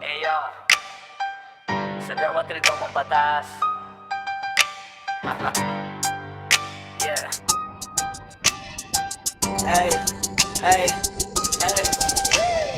Eyo, sa bawat ritmo mong batas. Yeah. Hey, hey, hey.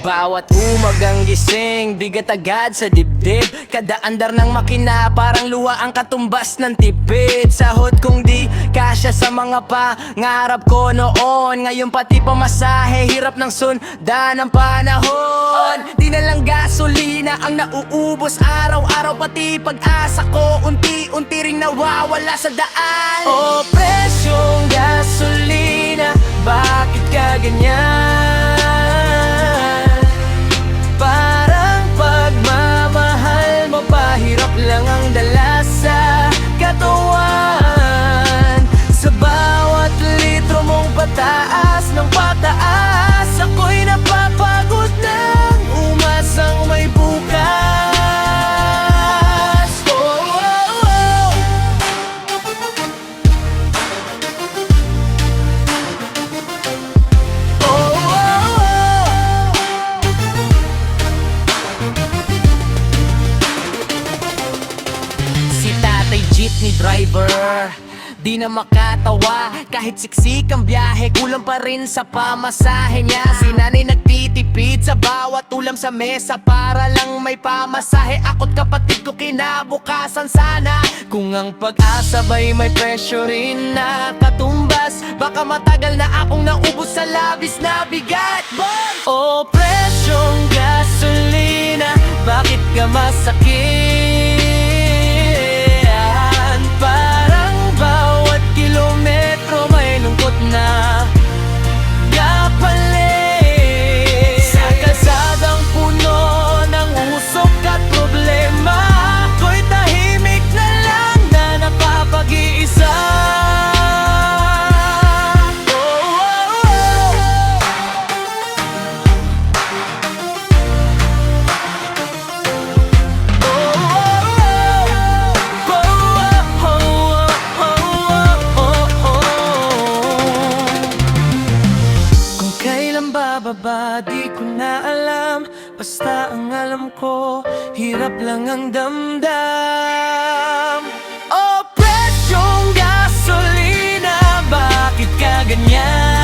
Bawat umagang gising, bigat agad sa dibdib. Kada andar ng makina, parang luha ang katumbas ng tipid. Sahod kong di kasya sa mga pangarap ko noon. Ngayon pati pamasahe, hirap ng sundan ng panahon. Di na lang gasolina ang nauubos araw-araw. Pati pag-asa ko, unti-unti ring nawawala sa daan. Oh, presyong gasolina, bakit ka ganyan? Parang pagmamahal mo, pahirap lang ang dala sa katawan. Sa bawat litro mong pataas ng pataas, ako'y napapagod ng umasang may bukas. Oh, oh, oh. Oh, oh, oh. Si tatay jeepney driver, di na makatawa. Kahit siksik ang biyahe, kulang pa rin sa pamasahe niya. Si nanay nagtitipid sa bawat ulam sa mesa para lang may pamasahe. Ako't kapatid ko kinabukasan sana. Kung ang pag-asa ba'y may presyo rin na katumbas, baka matagal na akong naubos sa labis na bigat. But, oh, presyong gasolina, bakit ka masakit? Parang bawat kilometro may lungkot na kapalit. Sa kalsadang puno ng usok at problema, ako'y tahimik na lang na napapag-iisa. Bababa, di ko na alam. Basta ang alam ko, hirap lang ang damdam. Oh, presyong gasolina, bakit ka ganyan?